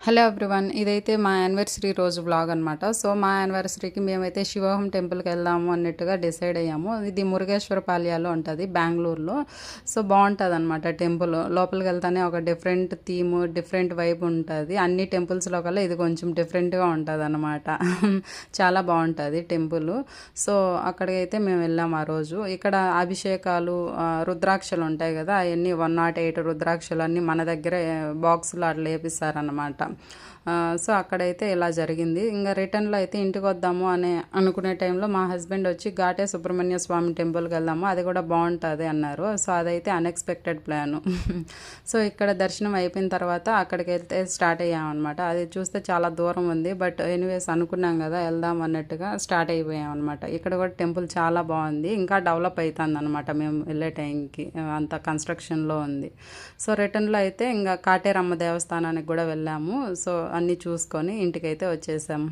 Hello everyone, ఇదైతే మా anniversary రోజు వ్లాగ్ అనమాట. సో మా యానివర్సరీకి మేమైతే శివోహం టెంపుల్కి వెళ్దాము అన్నట్టుగా డిసైడ్ అయ్యాము. ఇది మురుగేశ్వర పాల్యాలో ఉంటుంది, బెంగళూరులో. సో బాగుంటుంది అనమాట టెంపుల్. లోపలికి వెళ్తానే ఒక డిఫరెంట్ థీమ్, డిఫరెంట్ వైబ్ ఉంటుంది. అన్ని టెంపుల్స్లో కల్లా ఇది కొంచెం డిఫరెంట్గా ఉంటుంది అనమాట. చాలా బాగుంటుంది టెంపుల్. సో అక్కడికైతే మేము వెళ్ళాము ఆ రోజు. ఇక్కడ అభిషేకాలు, రుద్రాక్షలు ఉంటాయి కదా, అవన్నీ 108 రుద్రాక్షలు అన్నీ మన దగ్గరే బాక్సులు అట్లా వేపిస్తారనమాట. సో అక్కడైతే ఇలా జరిగింది. ఇంకా రిటర్న్లో అయితే ఇంటికి వద్దాము అని అనుకునే టైంలో మా హస్బెండ్ వచ్చి ఘాటే సుబ్రహ్మణ్య స్వామి టెంపుల్కి వెళ్దాము, అది కూడా బాగుంటుంది అన్నారు. సో అదైతే అన్ఎక్స్పెక్టెడ్ ప్లాను. సో ఇక్కడ దర్శనం అయిపోయిన తర్వాత అక్కడికి వెళ్తే స్టార్ట్ అయ్యామన్నమాట. అది చూస్తే చాలా దూరం ఉంది, బట్ ఎనీవేస్ అనుకున్నాం కదా వెళ్దాం అన్నట్టుగా స్టార్ట్ అయిపోయాం అనమాట. ఇక్కడ కూడా టెంపుల్ చాలా బాగుంది, ఇంకా డెవలప్ అవుతుంది అనమాట. మేము వెళ్ళే టైంకి అంత కన్స్ట్రక్షన్లో ఉంది. సో రిటర్న్లో అయితే ఇంకా కాటేరమ్మ దేవస్థానానికి కూడా వెళ్ళాము. సో అన్నీ చూసుకొని ఇంటికైతే వచ్చేసాము.